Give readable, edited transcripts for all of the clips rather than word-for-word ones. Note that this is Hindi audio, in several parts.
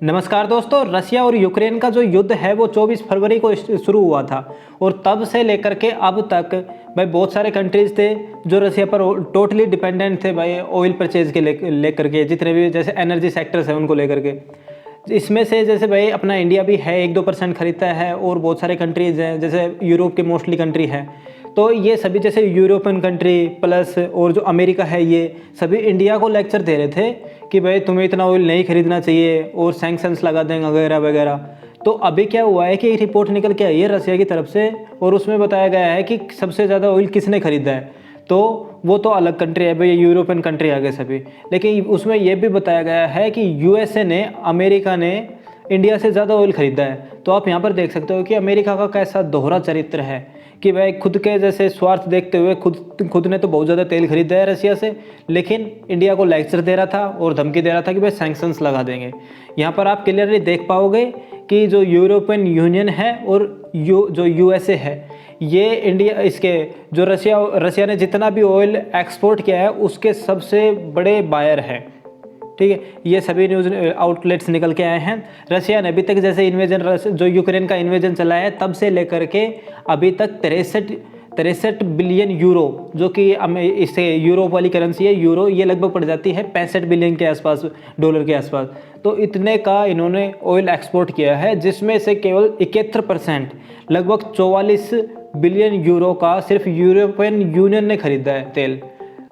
नमस्कार दोस्तों। रसिया और यूक्रेन का जो युद्ध है वो 24 फरवरी को शुरू हुआ था और तब से लेकर के अब तक भाई बहुत सारे कंट्रीज़ थे जो रसिया पर टोटली डिपेंडेंट थे भाई ऑयल परचेज के लेकर के, जितने भी जैसे एनर्जी सेक्टर्स हैं उनको लेकर के। इसमें से जैसे भाई अपना इंडिया भी है 1-2% खरीदता है और बहुत सारे कंट्रीज़ हैं जैसे यूरोप के मोस्टली कंट्री हैं। तो ये सभी जैसे यूरोपियन कंट्री प्लस और जो अमेरिका है ये सभी इंडिया को लेक्चर दे रहे थे कि भाई तुम्हें इतना ऑयल नहीं खरीदना चाहिए और सैंक्शंस लगा देंगे वगैरह वगैरह। तो अभी क्या हुआ है कि एक रिपोर्ट निकल के आई है रसिया की तरफ से और उसमें बताया गया है कि सबसे ज़्यादा ऑयल किसने खरीदा है। तो वो तो अलग कंट्री है भाई, यूरोपियन कंट्री आ गए सभी। लेकिन उसमें यह भी बताया गया है कि यूएसए ने, अमेरिका ने इंडिया से ज़्यादा ऑयल खरीदा है। तो आप यहाँ पर देख सकते हो कि अमेरिका का कैसा दोहरा चरित्र है कि भाई खुद के जैसे स्वार्थ देखते हुए खुद ने तो बहुत ज़्यादा तेल खरीदा है रसिया से, लेकिन इंडिया को लेक्चर दे रहा था और धमकी दे रहा था कि भाई सैंक्शंस लगा देंगे। यहाँ पर आप क्लियरली देख पाओगे कि जो यूरोपियन यूनियन है और जो यूएसए है, ये इंडिया इसके जो रसिया ने जितना भी ऑयल एक्सपोर्ट किया है उसके सबसे बड़े बायर हैं। ठीक है, ये सभी न्यूज़ आउटलेट्स निकल के आए हैं। रसिया ने अभी तक जैसे इन्वेजन जो यूक्रेन का इन्वेजन चला है तब से लेकर के अभी तक 63 बिलियन यूरो, जो कि इससे यूरोप वाली करेंसी है यूरो, ये लगभग पड़ जाती है 65 बिलियन के आसपास, डॉलर के आसपास। तो इतने का इन्होंने ऑयल एक्सपोर्ट किया है, जिसमें से केवल 71% लगभग 44 बिलियन यूरो का सिर्फ यूरोपियन यूनियन ने खरीदा है तेल।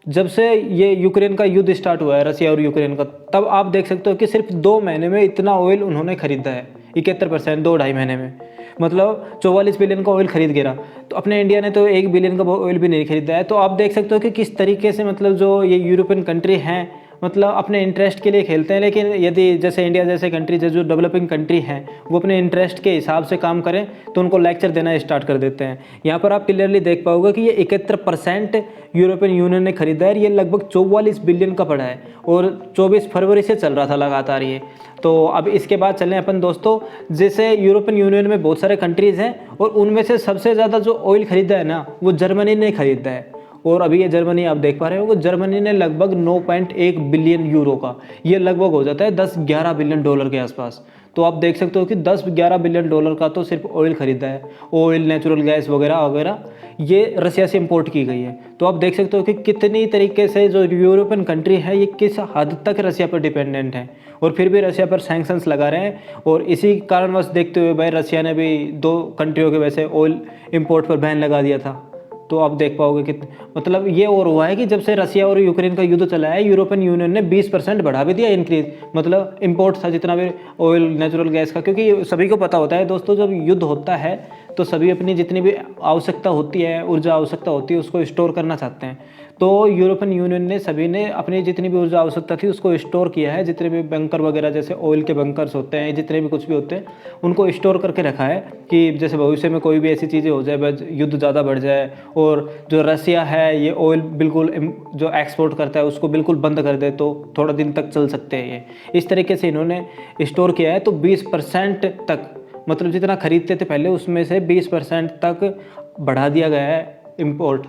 जब से ये यूक्रेन का युद्ध स्टार्ट हुआ है रसिया और यूक्रेन का, तब आप देख सकते हो कि सिर्फ 2 महीने में इतना ऑयल उन्होंने खरीदा है। 71% 2-2.5 महीने में, मतलब 44 बिलियन का ऑयल खरीद गिरा। तो अपने इंडिया ने तो 1 बिलियन का ऑयल भी नहीं खरीदा है। तो आप देख सकते हो कि किस तरीके से मतलब जो ये यूरोपियन कंट्री हैं मतलब अपने इंटरेस्ट के लिए खेलते हैं। लेकिन यदि जैसे इंडिया जैसे कंट्री जो डेवलपिंग कंट्री हैं वो अपने इंटरेस्ट के हिसाब से काम करें तो उनको लेक्चर देना स्टार्ट कर देते हैं। यहाँ पर आप क्लियरली देख पाओगे कि ये 71% यूरोपियन यूनियन ने खरीदा है। ये लगभग 44 बिलियन का पड़ा है और 24 फरवरी से चल रहा था लगातार ये। तो अब इसके बाद चलें अपन दोस्तों, जैसे यूरोपियन यूनियन में बहुत सारे कंट्रीज़ हैं और उनमें से सबसे ज़्यादा जो ऑयल खरीदा है ना वो जर्मनी ने खरीदा है। और अभी ये जर्मनी आप देख पा रहे हो, जर्मनी ने लगभग 9.1 बिलियन यूरो का, ये लगभग हो जाता है 10-11 बिलियन डॉलर के आसपास। तो आप देख सकते हो कि 10-11 बिलियन डॉलर का तो सिर्फ ऑयल खरीदा है। ऑयल, नेचुरल गैस वगैरह वगैरह ये रसिया से इंपोर्ट की गई है। तो आप देख सकते हो कि कितनी तरीके से जो यूरोपियन कंट्री है ये किस हद तक रसिया पर डिपेंडेंट है और फिर भी रसिया पर सैंक्शंस लगा रहे हैं। और इसी कारणवश देखते हुए भाई रसिया ने भी 2 कंट्रियों के वैसे ऑयल इंपोर्ट पर बैन लगा दिया था। तो आप देख पाओगे कि मतलब ये और हुआ है कि जब से रसिया और यूक्रेन का युद्ध चला है यूरोपियन यूनियन ने 20% बढ़ा भी दिया इंक्रीज, मतलब इंपोर्ट था जितना भी ऑयल नेचुरल गैस का। क्योंकि सभी को पता होता है दोस्तों, जब युद्ध होता है तो सभी अपनी जितनी भी आवश्यकता होती है, ऊर्जा आवश्यकता होती है, उसको स्टोर करना चाहते हैं। तो यूरोपियन यूनियन ने सभी ने अपनी जितनी भी ऊर्जा आवश्यकता थी उसको स्टोर किया है। जितने भी बंकर वगैरह जैसे ऑयल के बंकर्स होते हैं, जितने भी कुछ भी होते हैं उनको स्टोर करके रखा है कि जैसे भविष्य में कोई भी ऐसी चीज़ें हो जाए, युद्ध ज़्यादा बढ़ जाए और जो रसिया है ये ऑयल बिल्कुल जो एक्सपोर्ट करता है उसको बिल्कुल बंद कर दे तो थोड़ा दिन तक चल सकते हैं। ये इस तरीके से इन्होंने स्टोर किया है। तो 20% तक, मतलब जितना खरीदते थे पहले उसमें से 20% तक बढ़ा दिया गया है इंपोर्ट।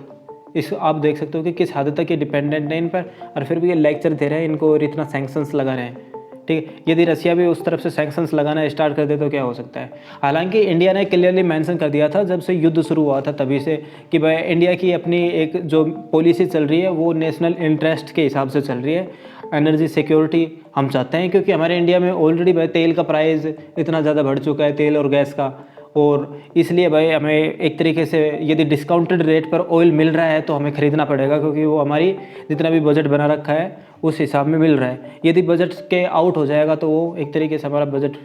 इस आप देख सकते हो कि किस हद तक ये डिपेंडेंट है इन पर, और फिर भी ये लेक्चर दे रहे हैं इनको और इतना सैंक्शंस लगा रहे हैं। ठीक है, यदि रसिया भी उस तरफ से सैंक्शंस लगाना स्टार्ट कर दे तो क्या हो सकता है। हालांकि इंडिया ने क्लियरली मेंशन कर दिया था जब से युद्ध शुरू हुआ था तभी से कि भाई इंडिया की अपनी एक जो पॉलिसी चल रही है वो नेशनल इंटरेस्ट के हिसाब से चल रही है। एनर्जी सिक्योरिटी हम चाहते हैं क्योंकि हमारे इंडिया में ऑलरेडी भाई तेल का प्राइस इतना ज़्यादा बढ़ चुका है, तेल और गैस का, और इसलिए भाई हमें एक तरीके से यदि डिस्काउंटेड रेट पर ऑयल मिल रहा है तो हमें ख़रीदना पड़ेगा क्योंकि वो हमारी जितना भी बजट बना रखा है उस हिसाब में मिल रहा है। यदि बजट के आउट हो जाएगा तो वो एक तरीके से हमारा बजट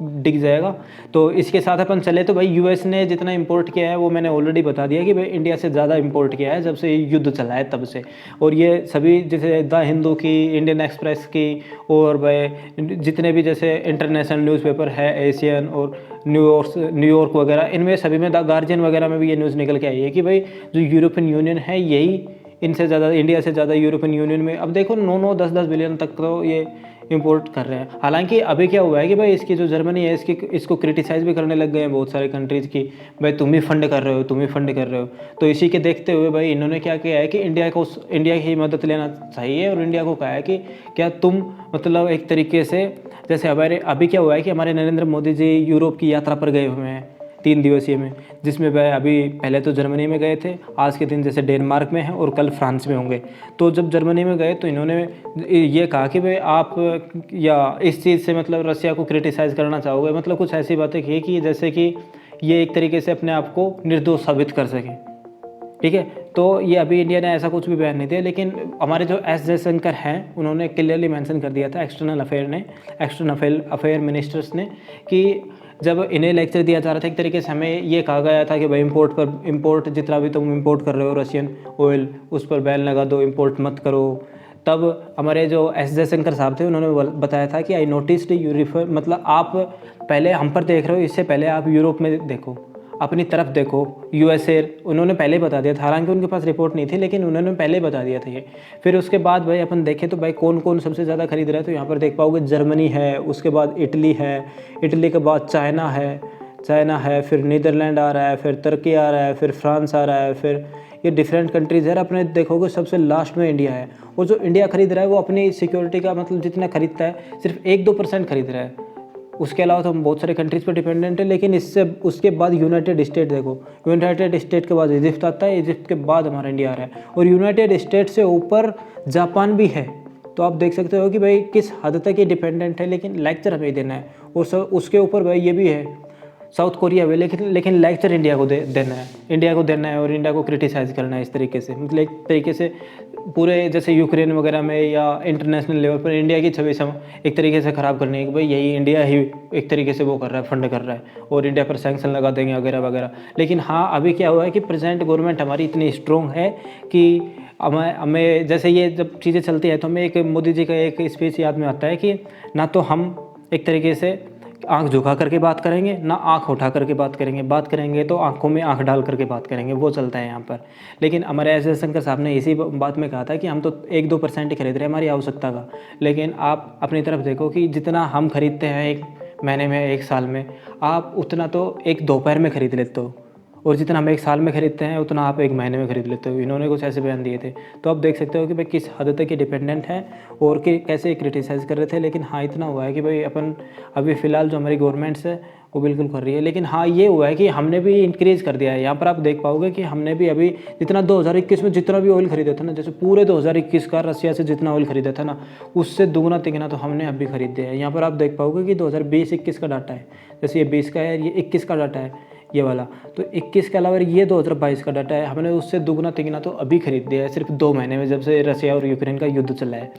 डिग जाएगा। तो इसके साथ अपन चले तो भाई यूएस ने जितना इंपोर्ट किया है वो मैंने ऑलरेडी बता दिया कि भाई इंडिया से ज़्यादा इंपोर्ट किया है जब से ये युद्ध चला है तब से। और ये सभी जैसे द हिंदू की, इंडियन एक्सप्रेस की और भाई जितने भी जैसे इंटरनेशनल न्यूज़पेपर है, एशियन और न्यूयॉर्क वगैरह, इनमें सभी में द गार्जियन वगैरह में भी ये न्यूज़ निकल के आई है कि भाई जो यूरोपियन यूनियन है यही इनसे ज़्यादा, इंडिया से ज़्यादा यूरोपियन यूनियन में अब देखो 9-9, 10-10 बिलियन तक तो ये इंपोर्ट कर रहे हैं। हालांकि अभी क्या हुआ है कि भाई इसकी जो जर्मनी है इसको क्रिटिसाइज़ भी करने लग गए हैं बहुत सारे कंट्रीज़ की, भाई तुम ही फंड कर रहे हो, तुम ही फंड कर रहे हो। तो इसी के देखते हुए भाई इन्होंने क्या किया है कि इंडिया की मदद लेना चाहिए और इंडिया को कहा है कि क्या तुम मतलब एक तरीके से जैसे हमारे अभी क्या हुआ है कि हमारे नरेंद्र मोदी जी यूरोप की यात्रा पर गए हुए हैं 3 दिवसीय में, जिसमें वह अभी पहले तो जर्मनी में गए थे, आज के दिन जैसे डेनमार्क में हैं और कल फ्रांस में होंगे। तो जब जर्मनी में गए तो इन्होंने ये कहा कि भाई आप या इस चीज़ से मतलब रसिया को क्रिटिसाइज़ करना चाहोगे, मतलब कुछ ऐसी बातें की कि जैसे कि ये एक तरीके से अपने आप को निर्दोष साबित कर सकें। ठीक है, तो ये अभी इंडिया ने ऐसा कुछ भी बयान नहीं दिया, लेकिन हमारे जो एस जयशंकर हैं उन्होंने क्लियरली मेंशन कर दिया था एक्सटर्नल अफेयर मिनिस्टर्स ने, कि जब इन्हें लेक्चर दिया जा रहा था एक तरीके से हमें ये कहा गया था कि भाई इंपोर्ट जितना भी तुम इंपोर्ट कर रहे हो रशियन ऑयल उस पर बैन लगा दो, इंपोर्ट मत करो। तब हमारे जो एस जयशंकर साहब थे उन्होंने बताया था कि आई नोटिस्ड यू रिफर, मतलब आप पहले हम पर देख रहे हो, इससे पहले आप यूरोप में देखो, अपनी तरफ देखो, यूएसए उन्होंने पहले बता दिया था, हालांकि उनके पास रिपोर्ट नहीं थी लेकिन उन्होंने पहले बता दिया था ये। फिर उसके बाद भाई अपन देखें तो भाई कौन कौन सबसे ज़्यादा खरीद रहा है, तो यहाँ पर देख पाओगे जर्मनी है, उसके बाद इटली है, इटली के बाद चाइना है, फिर नीदरलैंड आ रहा है, फिर तुर्की आ रहा है, फिर फ्रांस आ रहा है, फिर ये डिफरेंट कंट्रीज़ है। अपने देखोगे सबसे लास्ट में इंडिया है, और जो इंडिया खरीद रहा है वो अपनी सिक्योरिटी का मतलब जितना खरीदता है सिर्फ 1-2% खरीद रहा है, उसके अलावा तो हम बहुत सारे कंट्रीज़ पर डिपेंडेंट है। लेकिन इससे उसके बाद यूनाइटेड स्टेट देखो, यूनाइटेड स्टेट के बाद इजिप्ट आता है, इजिप्ट के बाद हमारा इंडिया आ रहा है, और यूनाइटेड स्टेट से ऊपर जापान भी है। तो आप देख सकते हो कि भाई किस हद तक ये डिपेंडेंट है, लेकिन लेक्चर हमें देना है। और उसके ऊपर भाई ये भी है साउथ कोरिया में, लेकिन लेक्चर इंडिया को देना है और इंडिया को क्रिटिसाइज़ करना है इस तरीके से, मतलब एक तरीके से पूरे जैसे यूक्रेन वगैरह में या इंटरनेशनल लेवल पर इंडिया की छवि एक तरीके से ख़राब करनी है कि भाई यही इंडिया ही एक तरीके से वो कर रहा है, फंड कर रहा है और इंडिया पर सैंक्शन लगा देंगे वगैरह वगैरह। लेकिन हाँ, अभी क्या हुआ है कि प्रेजेंट गवर्नमेंट हमारी इतनी स्ट्रॉन्ग है कि हमें जैसे ये जब चीज़ें चलती है तो हमें एक मोदी जी का एक स्पीच याद में आता है कि ना तो हम एक तरीके से आंख झुका करके बात करेंगे, ना आंख उठा करके बात करेंगे तो आंखों में आंख डाल करके बात करेंगे, वो चलता है यहाँ पर। लेकिन हमारे एस जयशंकर साहब ने इसी बात में कहा था कि हम तो 1-2% ही खरीद रहे हैं हमारी आवश्यकता का, लेकिन आप अपनी तरफ देखो कि जितना हम खरीदते हैं एक महीने में, एक साल में, आप उतना तो एक दोपहर में खरीद लेते हो, और जितना हम एक साल में खरीदते हैं उतना आप एक महीने में खरीद लेते हो। इन्होंने कुछ ऐसे बयान दिए थे, तो आप देख सकते हो कि भाई किस हद तक ये डिपेंडेंट है और कि कैसे क्रिटिसाइज़ कर रहे थे। लेकिन हाँ, इतना हुआ है कि भाई अपन अभी फ़िलहाल जो हमारी गवर्नमेंट्स है वो बिल्कुल कर रही है। लेकिन हाँ, ये हुआ है कि हमने भी इंक्रीज़ कर दिया है। यहाँ पर आप देख पाओगे कि हमने भी अभी जितना 2021 में जितना भी ऑयल खरीदा था ना, जैसे पूरे 2021 का रसिया से जितना ऑयल खरीदा था ना, उससे दुगना तिगना तो हमने अभी खरीद दिया है। यहाँ पर आप देख पाओगे कि 2020-21 का डाटा है, जैसे ये 20 का है, ये 21 का डाटा है ये वाला, तो 21 के अलावा ये 2022 का डाटा है, हमने उससे दुगना तिगना तो अभी खरीद दिया है सिर्फ 2 महीने में, जब से रसिया और यूक्रेन का युद्ध चला है।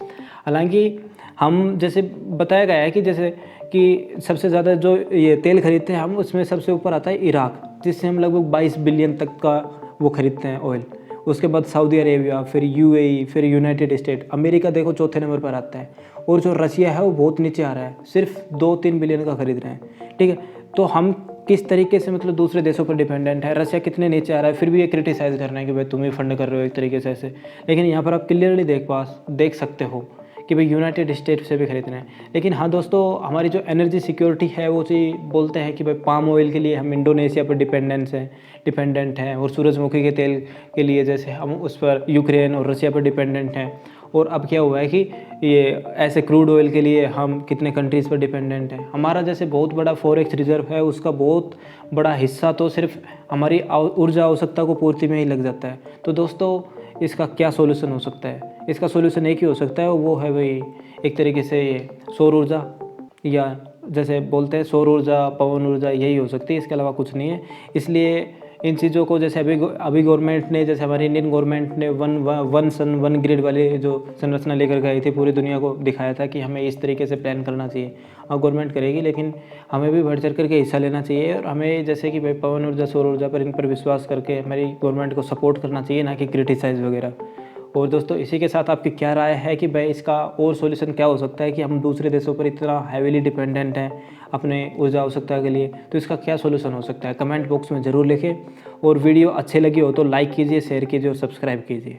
हालांकि हम जैसे बताया गया है कि जैसे कि सबसे ज़्यादा जो ये तेल खरीदते हैं हम, उसमें सबसे ऊपर आता है इराक, जिससे हम लगभग 22 बिलियन तक का वो खरीदते हैं ऑयल। उसके बाद सऊदी अरेबिया, फिर यूएई, फिर यूनाइटेड स्टेट, अमेरिका देखो चौथे नंबर पर आता है, और जो रसिया है वो बहुत नीचे आ रहा है, सिर्फ 2-3 बिलियन का खरीद रहे हैं। ठीक है, तो हम किस तरीके से मतलब दूसरे देशों पर डिपेंडेंट है, रसिया कितने नीचे आ रहा है, फिर भी ये क्रिटिसाइज़ करना है कि भाई तुम ही फंड कर रहे हो एक तरीके से ऐसे। लेकिन यहाँ पर आप क्लियरली देख सकते हो कि भाई यूनाइटेड स्टेट से भी खरीदना है। लेकिन हाँ दोस्तों, हमारी जो एनर्जी सिक्योरिटी है वो चीज़ बोलते हैं कि भाई पाम ऑयल के लिए हम इंडोनेशिया पर डिपेंडेंट हैं, और सूरजमुखी के तेल के लिए जैसे हम उस पर यूक्रेन और रसिया पर डिपेंडेंट हैं। और अब क्या हुआ है कि ये ऐसे क्रूड ऑयल के लिए हम कितने कंट्रीज़ पर डिपेंडेंट हैं। हमारा जैसे बहुत बड़ा फॉरेक्स रिजर्व है, उसका बहुत बड़ा हिस्सा तो सिर्फ हमारी ऊर्जा आवश्यकता को पूर्ति में ही लग जाता है। तो दोस्तों, इसका क्या सोल्यूशन हो सकता है? इसका सोल्यूशन एक ही हो सकता है, वो है भाई एक तरीके से ये सौर ऊर्जा, या जैसे बोलते हैं सौर ऊर्जा, पवन ऊर्जा, यही हो सकती है, इसके अलावा कुछ नहीं है। इसलिए इन चीज़ों को जैसे अभी गवर्नमेंट ने, जैसे हमारी इंडियन गवर्नमेंट ने वन सन वन ग्रिड वाली जो संरचना लेकर गई थी, पूरी दुनिया को दिखाया था कि हमें इस तरीके से प्लान करना चाहिए। और गवर्नमेंट करेगी, लेकिन हमें भी बढ़ चढ़ करके हिस्सा लेना चाहिए, और हमें जैसे कि भाई पवन ऊर्जा, सौर ऊर्जा पर, इन पर विश्वास करके हमारी गवर्नमेंट को सपोर्ट करना चाहिए, ना कि क्रिटिसाइज़ वगैरह। और दोस्तों, इसी के साथ आपकी क्या राय है कि भाई इसका और सॉल्यूशन क्या हो सकता है कि हम दूसरे देशों पर इतना हैवीली डिपेंडेंट हैं अपने ऊर्जा आवश्यकता के लिए? तो इसका क्या सॉल्यूशन हो सकता है? कमेंट बॉक्स में ज़रूर लिखें, और वीडियो अच्छी लगी हो तो लाइक कीजिए, शेयर कीजिए और सब्सक्राइब कीजिए।